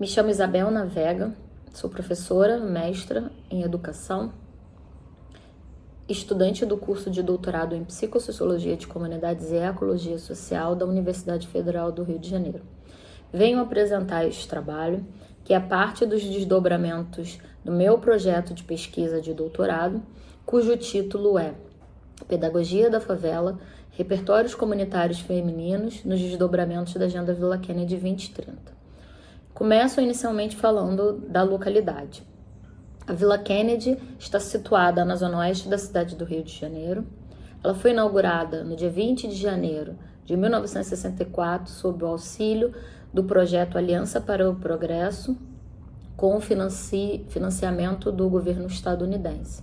Me chamo Isabel Navega, sou professora, mestra em educação, estudante do curso de doutorado em Psicossociologia de Comunidades e Ecologia Social da Universidade Federal do Rio de Janeiro. Venho apresentar este trabalho, que é parte dos desdobramentos do meu projeto de pesquisa de doutorado, cujo título é Pedagogia da Favela, Repertórios Comunitários Femininos nos Desdobramentos da Agenda Vila Kennedy 2030. Começo inicialmente falando da localidade. A Vila Kennedy está situada na zona oeste da cidade do Rio de Janeiro. Ela foi inaugurada no dia 20 de janeiro de 1964 sob o auxílio do projeto Aliança para o Progresso, com o financiamento do governo estadunidense.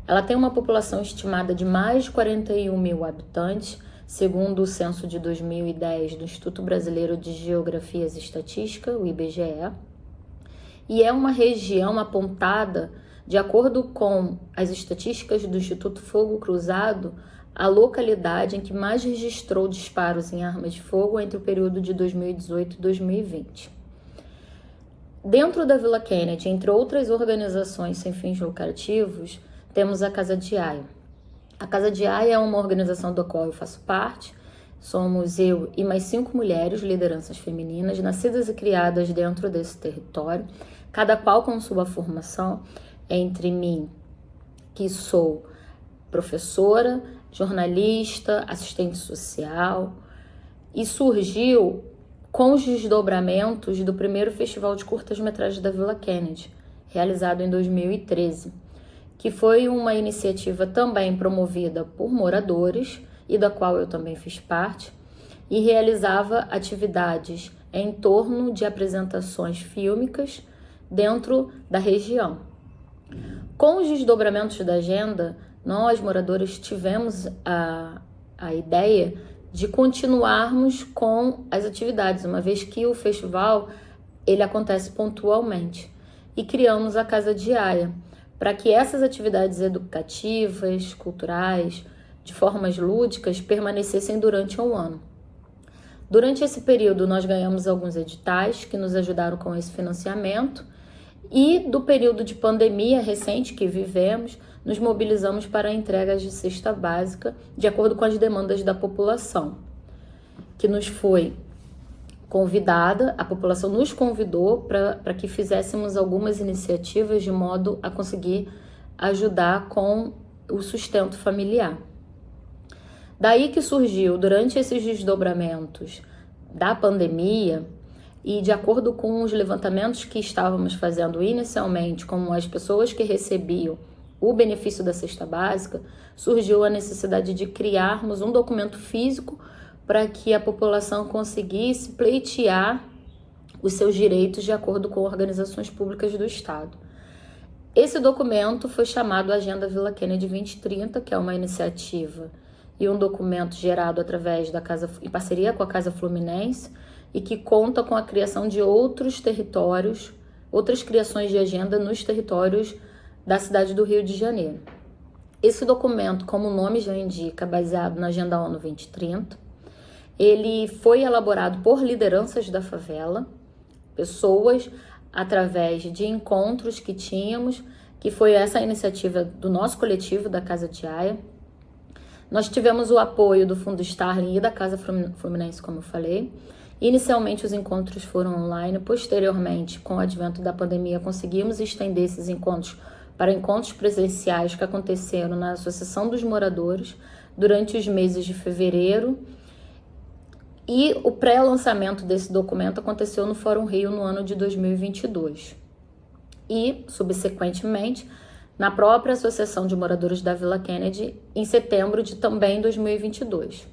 Ela tem uma população estimada de mais de 41 mil habitantes, segundo o censo de 2010 do Instituto Brasileiro de Geografia e Estatística, o IBGE, e é uma região apontada, de acordo com as estatísticas do Instituto Fogo Cruzado, a localidade em que mais registrou disparos em armas de fogo entre o período de 2018 e 2020. Dentro da Vila Kennedy, entre outras organizações sem fins lucrativos, temos a Casa de Aia. A Casa de Aia é uma organização da qual eu faço parte. Somos eu e mais 5 mulheres, lideranças femininas, nascidas e criadas dentro desse território, cada qual com sua formação. Entre mim, que sou professora, jornalista, assistente social, e surgiu com os desdobramentos do primeiro Festival de Curtas-Metragens da Vila Kennedy, realizado em 2013, que foi uma iniciativa também promovida por moradores e da qual eu também fiz parte, e realizava atividades em torno de apresentações fílmicas dentro da região. Com os desdobramentos da agenda, nós, moradores, tivemos a ideia de continuarmos com as atividades, uma vez que o festival ele acontece pontualmente, e criamos a Casa de Aia, para que essas atividades educativas, culturais, de formas lúdicas, permanecessem durante um ano. Durante esse período, nós ganhamos alguns editais que nos ajudaram com esse financiamento, e do período de pandemia recente que vivemos, nos mobilizamos para entregas de cesta básica, de acordo com as demandas da população, que nos foi convidada, a população nos convidou para que fizéssemos algumas iniciativas de modo a conseguir ajudar com o sustento familiar. Daí que surgiu, durante esses desdobramentos da pandemia, e de acordo com os levantamentos que estávamos fazendo inicialmente, como as pessoas que recebiam o benefício da cesta básica, surgiu a necessidade de criarmos um documento físico para que a população conseguisse pleitear os seus direitos de acordo com organizações públicas do Estado. Esse documento foi chamado Agenda Vila Kennedy 2030, que é uma iniciativa e um documento gerado através da Casa, em parceria com a Casa Fluminense, e que conta com a criação de outros territórios, outras criações de agenda nos territórios da cidade do Rio de Janeiro. Esse documento, como o nome já indica, baseado na Agenda ONU 2030, ele foi elaborado por lideranças da favela, pessoas, através de encontros que tínhamos, que foi essa iniciativa do nosso coletivo da Casa de Aia. Nós tivemos o apoio do Fundo Starling e da Casa Fluminense, como eu falei. Inicialmente os encontros foram online, posteriormente, com o advento da pandemia, conseguimos estender esses encontros para encontros presenciais que aconteceram na Associação dos Moradores durante os meses de fevereiro, e o pré-lançamento desse documento aconteceu no Fórum Rio no ano de 2022. E, subsequentemente, na própria Associação de Moradores da Vila Kennedy, em setembro de também 2022.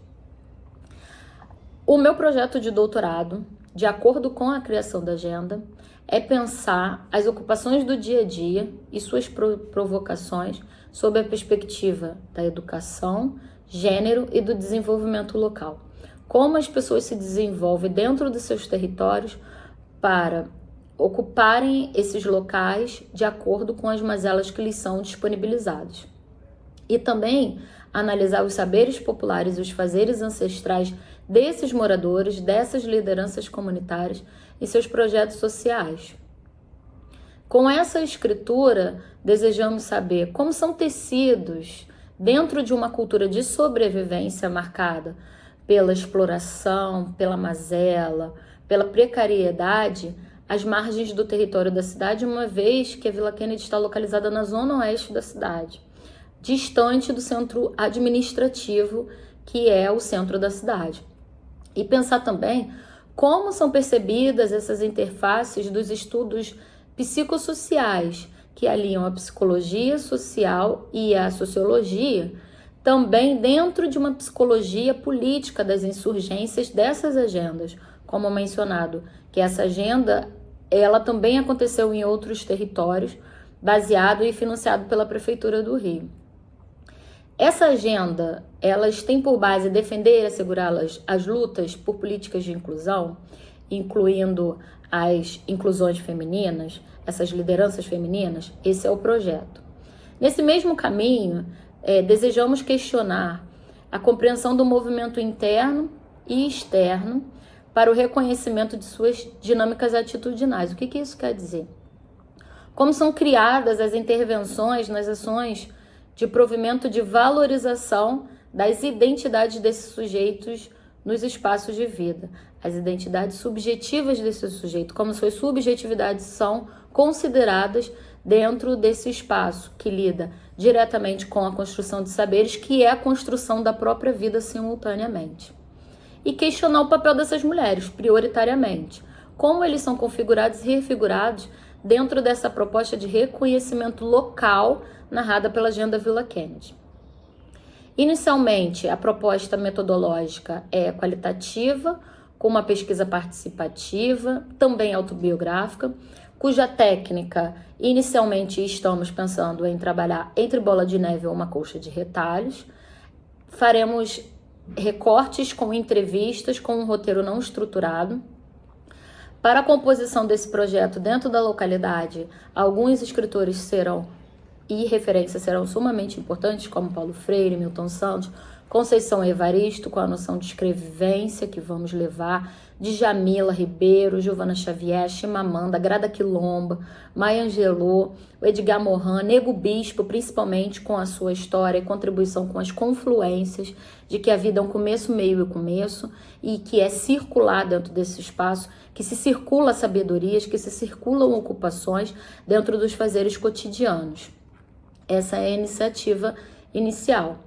O meu projeto de doutorado, de acordo com a criação da agenda, é pensar as ocupações do dia a dia e suas provocações sob a perspectiva da educação, gênero e do desenvolvimento local. Como as pessoas se desenvolvem dentro dos seus territórios para ocuparem esses locais de acordo com as mazelas que lhes são disponibilizadas. E também analisar os saberes populares e os fazeres ancestrais desses moradores, dessas lideranças comunitárias e seus projetos sociais. Com essa escritura, desejamos saber como são tecidos, dentro de uma cultura de sobrevivência marcada pela exploração, pela mazela, pela precariedade, as margens do território da cidade, uma vez que a Vila Kennedy está localizada na zona oeste da cidade, distante do centro administrativo, que é o centro da cidade. E pensar também como são percebidas essas interfaces dos estudos psicossociais, que aliam a psicologia social e a sociologia, também dentro de uma psicologia política das insurgências dessas agendas, como mencionado, que essa agenda ela também aconteceu em outros territórios, baseado e financiado pela Prefeitura do Rio. Essa agenda, elas têm por base defender e assegurar as lutas por políticas de inclusão, incluindo as inclusões femininas, essas lideranças femininas. Esse é o projeto. Nesse mesmo caminho, desejamos questionar a compreensão do movimento interno e externo para o reconhecimento de suas dinâmicas atitudinais. O que isso quer dizer? Como são criadas as intervenções nas ações de provimento de valorização das identidades desses sujeitos nos espaços de vida, as identidades subjetivas desse sujeito, como suas subjetividades são consideradas dentro desse espaço que lida diretamente com a construção de saberes, que é a construção da própria vida simultaneamente. E questionar o papel dessas mulheres, prioritariamente, como eles são configurados e refigurados dentro dessa proposta de reconhecimento local narrada pela Agenda Vila Kennedy. Inicialmente, a proposta metodológica é qualitativa, com uma pesquisa participativa, também autobiográfica, cuja técnica, inicialmente estamos pensando em trabalhar entre bola de neve ou uma colcha de retalhos. Faremos recortes com entrevistas, com um roteiro não estruturado. Para a composição desse projeto dentro da localidade, alguns escritores e referências serão sumamente importantes, como Paulo Freire, Milton Santos, Conceição Evaristo, com a noção de escrevivência que vamos levar, Djamila Ribeiro, Giovana Xavier, Chimamanda, Grada Quilomba, Maya Angelou, o Edgar Morin, Nego Bispo, principalmente com a sua história e contribuição com as confluências de que a vida é um começo, meio e começo, e que é circular dentro desse espaço, que se circula sabedorias, que se circulam ocupações dentro dos fazeres cotidianos. Essa é a iniciativa inicial.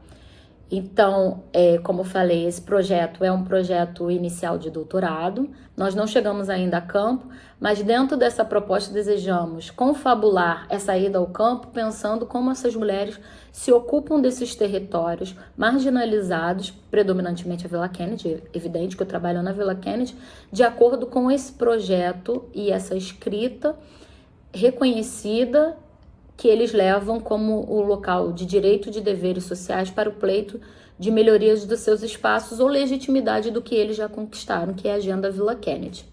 Então, como eu falei, esse projeto é um projeto inicial de doutorado. Nós não chegamos ainda a campo, mas dentro dessa proposta desejamos confabular essa ida ao campo, pensando como essas mulheres se ocupam desses territórios marginalizados, predominantemente a Vila Kennedy, evidente que eu trabalho na Vila Kennedy, de acordo com esse projeto e essa escrita reconhecida que eles levam como o local de direito de deveres sociais para o pleito de melhorias dos seus espaços ou legitimidade do que eles já conquistaram, que é a Agenda Vila Kennedy.